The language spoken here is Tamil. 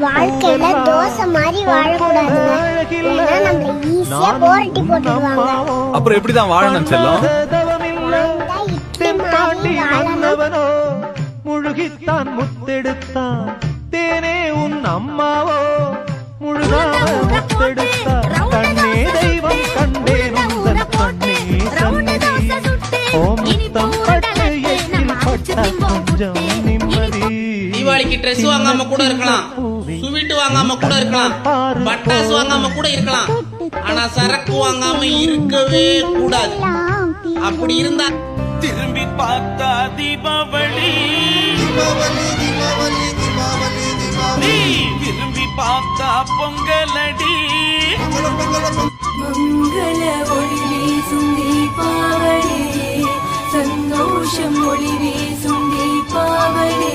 வாழ்க்கையில தோசை மாதிரி வாழக்கூடாதுங்க. ஏன்னா நம்மள ஈஸியா போரட்டி போட்டுடுவாங்க. அப்புறம் எப்படிதான் வாழணும் செல்லம்? முழுகித்தான் முத்தெடுத்தான் தேனே உன் அம்மாவோ முழுகாம முத்தெடுத்தான் கண்ணே தெய்வம் கண்டேன் உந்தன் கண்ணே சந்நிதி ஓ முத்தம் பட்டு எச்சில் பட்ட கொஞ்சம் நிம்மதி. தீபாவளிக்கு ட்ரெஸ் வாங்காம கூட இருக்கலாம், ஸ்வீட் வாங்காம கூட இருக்கலாம், பட்டாசு வாங்காம கூட இருக்கலாம், ஆனா சரக்கு வாங்காம இருக்கவே கூடாது. அப்படி இருந்தா திரும்பி பார்த்தா தீபாவளி திரும்பி பார்த்தா பொங்கலடி மங்கள ஒளி வீசும் தீபாவளி சந்தோஷம் ஒளி வீசும் தீபாவளி